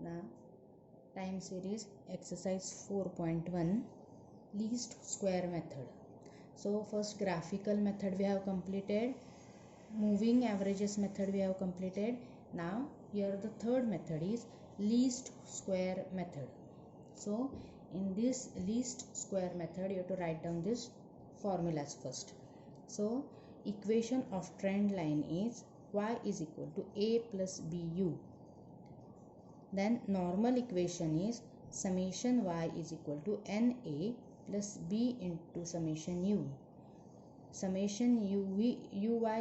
Now time series exercise 4.1 least square method. So first graphical method we have completed, moving averages method we have completed. Now here the third method is least square method. So in this least square method you have to write down this formulas first. So equation of trend line is y is equal to a plus bu. Then normal equation is summation y is equal to na plus b into summation u. Summation uy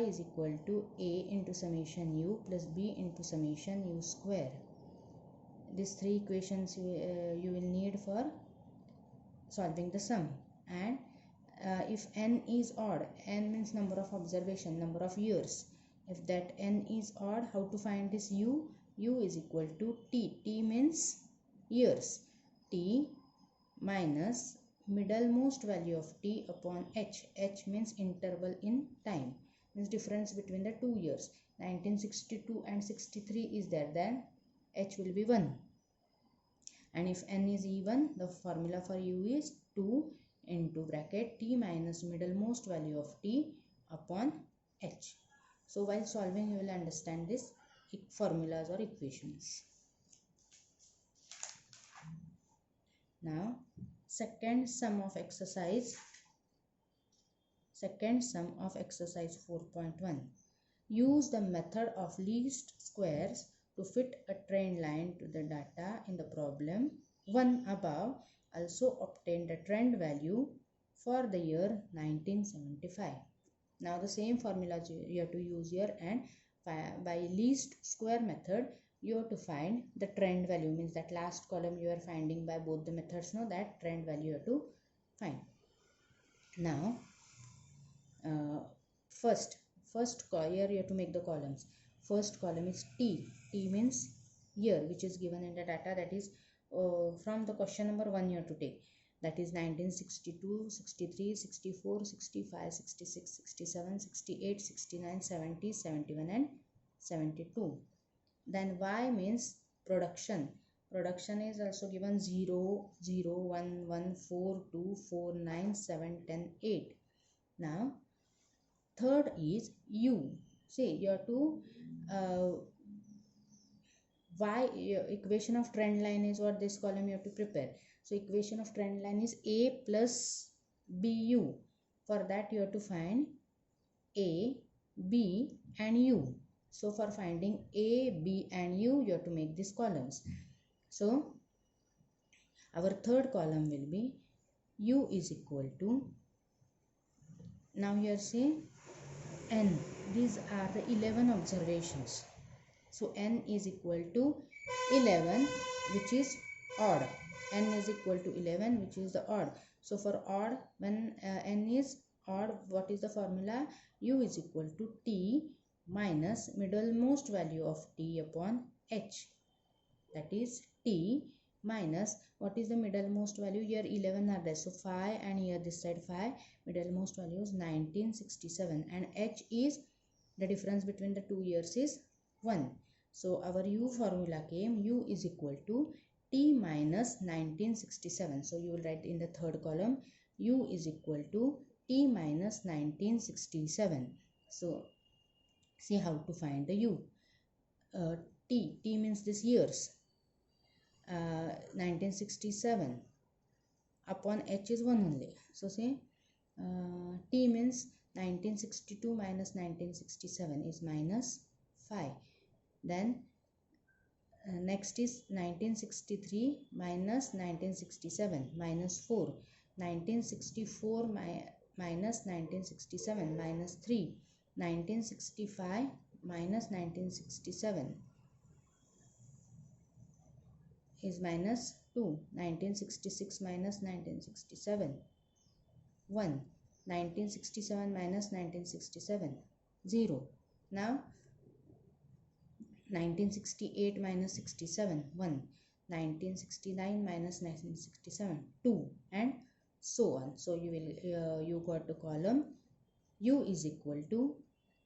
is equal to a into summation u plus b into summation u square. These three equations you will need for solving the sum. And if n is odd, n means number of observation, number of years. If that n is odd, how to find this u? U is equal to t. T means years. T minus middlemost value of t upon h. H means interval in time, means difference between the 2 years. 1962 and 63 is there, then h will be 1. And if n is even, the formula for u is 2 into bracket t minus middlemost value of t upon h. So while solving you will understand this formulas or equations. Now second sum of exercise 4.1. Use the method of least squares to fit a trend line to the data in the problem 1 above. Also obtain the trend value for the year 1975. Now the same formula you have to use here, and by least square method you have to find the trend value, means that last column you are finding by both the methods. Now that trend value you have to find. Now first here you have to make the columns. First column is t. T means year, which is given in the data, that is from the question number 1 you have to take, that is 1962, 63, 64, 65, 66, 67, 68, 69, 70, 71 and 72. Then y means production. Production is also given 0, 0, 1, 1, 4, 2, 4, 9, 7, 10, 8. Now third is u. See, you have to equation of trend line is what this column you have to prepare. So equation of trend line is a plus bu. For that you have to find a, b and u. So for finding a, b and u you have to make these columns. So our third column will be u is equal to, now here say n. These are the 11 observations. So n is equal to 11, which is odd. N is equal to 11, which is the odd. So for odd, when n is odd, what is the formula? U is equal to t minus middlemost value of t upon h. That is t minus, what is the middlemost value? Here 11 are there, so 5, and here this side 5. Middlemost value is 1967, and h is the difference between the 2 years is 1. So our u formula came, u is equal to t minus 1967. So you will write in the third column, u is equal to t minus 1967. So see how to find the u. T means this years. 1967 upon h is 1 only. So say t means 1962 minus 1967 is minus 5. Then next is 1963 minus 1967 minus 4. 1964 minus 1967 minus 3. 1965 minus 1967 is minus 2. 1966 minus 1967 1. 1967 minus 1967 0. Now 1968 minus 67 1. 1969 minus 1967 2, and so on. So you will you got the column u is equal to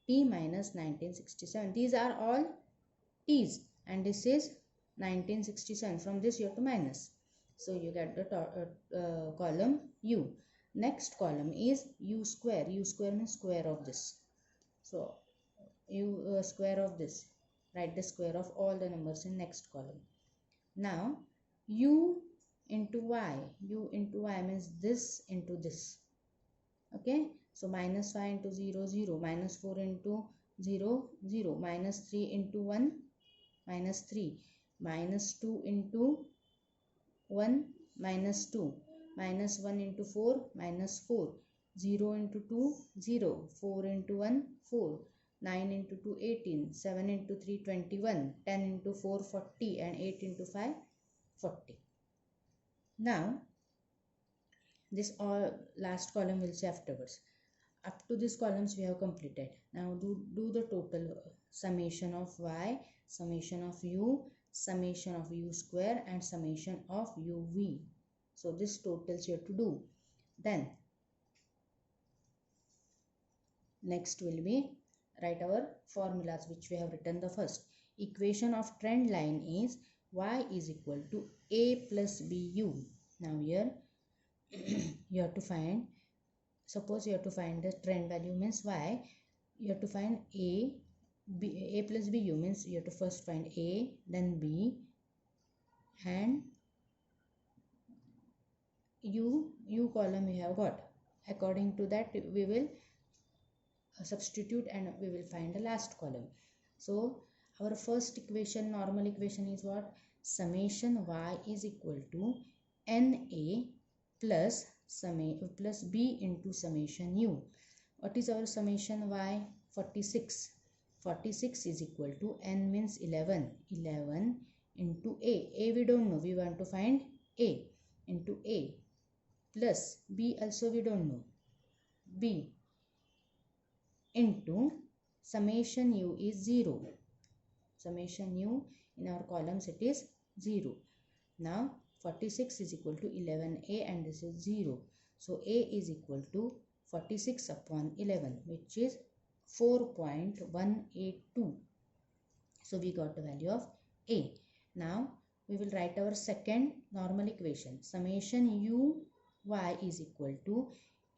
t minus 1967. These are all t's, and this is 1967. From this you have to minus. So you get the column U. Next column is U square. U square means square of this. So U square of this. Write the square of all the numbers in next column. Now U into Y. U into Y means this into this. Okay. So minus 5 into 0, 0. Minus 4 into 0, 0. Minus 3 into 1, minus 3. Minus 2 into 1, minus 2. Minus 1 into 4, minus 4. 0 into 2, 0. 4 into 1, 4. 9 into 2, 18. 7 into 3, 21. 10 into 4, 40. And 8 into 5, 40. Now, this all last column will say afterwards. Up to these columns we have completed. Now do the total summation of y, summation of u, summation of u square and summation of uv. So this totals you have to do. Then next will be write our formulas which we have written. The first equation of trend line is y is equal to a plus bu. Now here you have to find, suppose you have to find the trend value means y, you have to find a plus bu means you have to first find a, then b, and u column we have got. According to that we will substitute and we will find the last column. So our first equation, normal equation is what? Summation y is equal to na plus b into summation u. What is our summation y? 46. 46 is equal to n means 11. 11 into a. A we don't know. We want to find a into a plus b also we don't know. B into summation u is 0. Summation u in our columns it is 0. Now 46 is equal to 11a and this is 0. So a is equal to 46 upon 11 which is 4.182. So we got the value of a. Now we will write our second normal equation. Summation u y is equal to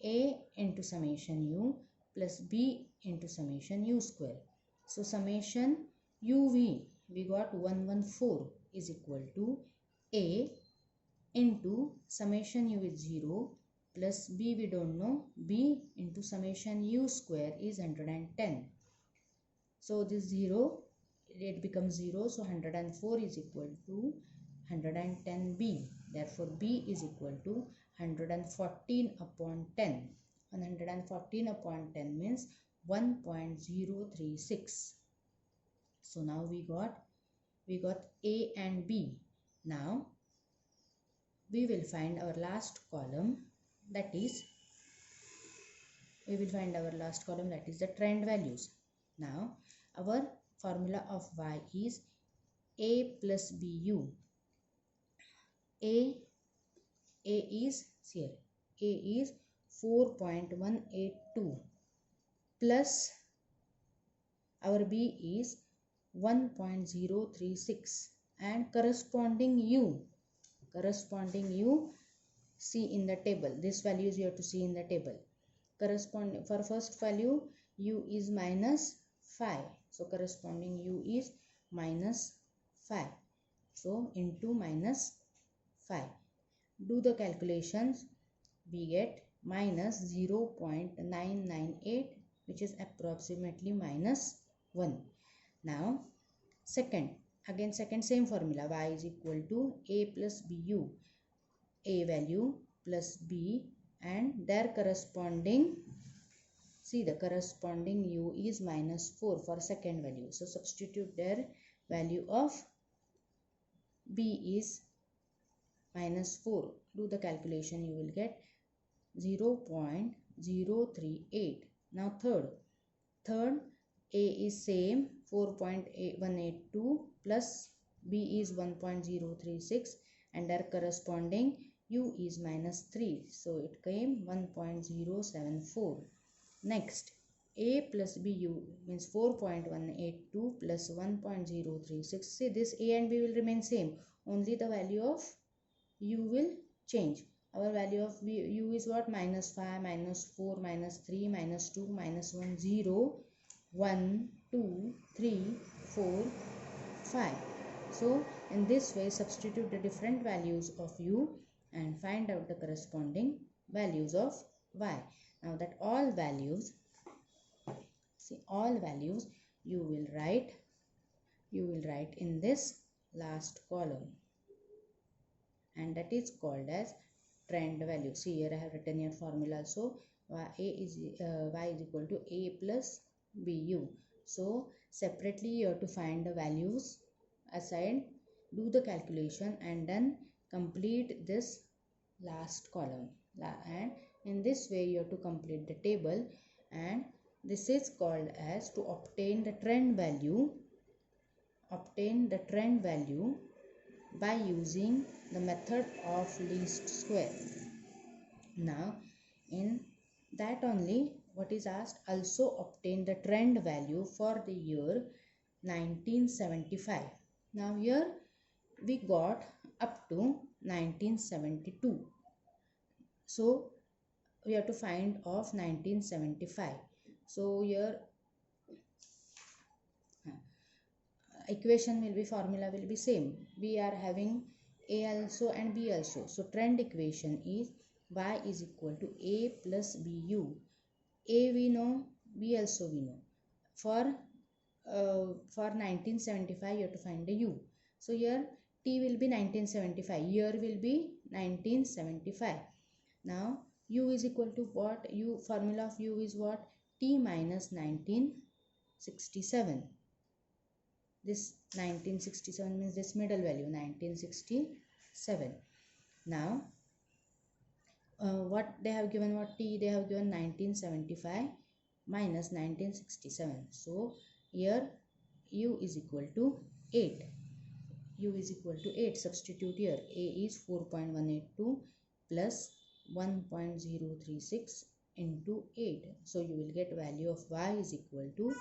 a into summation u plus b into summation u square. So summation uv we got 114 is equal to a into summation u is 0 plus b we don't know, b into summation u square is 110. So this 0 it becomes 0, so 104 is equal to 110b. Therefore b is equal to 114 upon 10. 114 upon 10 means 1.036. So now we got a and b. Now we will find our last column, that is the trend values. Now our formula of y is a plus bu. A is here. A is 4.182 plus our b is 1.036 and corresponding u see in the table. This values you have to see in the table. Corresponding for first value u is minus 5. So corresponding u is minus 5. So into minus 5. Do the calculations. We get minus 0.998 which is approximately minus 1. Now second same formula, y is equal to a plus bu. A value plus b and their corresponding, see the corresponding u is minus 4 for second value. So substitute their value of b is minus 4. Do the calculation, you will get 0.038. Now third a is same 4.182 plus b is 1.036 and their corresponding u is minus 3. So it came 1.074. Next A plus BU means 4.182 plus 1.036. See, this A and B will remain same. Only the value of U will change. Our value of U is what? Minus 5, minus 4, minus 3, minus 2, minus 1, 0, 1, 2, 3, 4, 5. So, in this way, substitute the different values of U and find out the corresponding values of Y. Now that all values, see, all values you will write in this last column, and that is called as trend value. See, here I have written your formula also. Y is equal to A plus BU. So separately you have to find the values aside, do the calculation, and then complete this last column. And in this way you have to complete the table, and this is called as to obtain the trend value by using the method of least square. Now in that only, what is asked, also obtain the trend value for the year 1975. Now here we got up to 1972. So we have to find of 1975. So here equation will be, formula will be same. We are having A also and B also. So trend equation is Y is equal to A plus BU. A we know, B also we know. For 1975 you have to find the U. So here T will be 1975. Year will be 1975. Now U is equal to what? U, formula of U is what? T minus 1967. This 1967 means this middle value 1967. Now what they have given, what T they have given, 1975 minus 1967. So here U is equal to 8. U is equal to 8. Substitute here. A is 4.182 plus 1.036 into 8. So you will get value of Y is equal to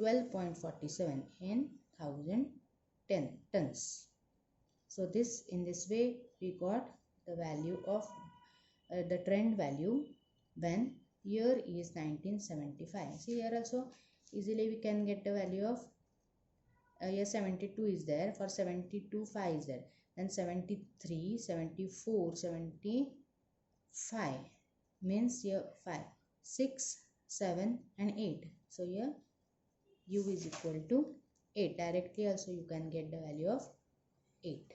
12.47 in 1010 tons. So this, in this way we got the value of the trend value when year is 1975. See, here also easily we can get the value of here 72 is there. For 72 5 is there, then 73, 74, 75 means here 5, 6, 7 and 8. So here U is equal to 8. Directly also you can get the value of 8.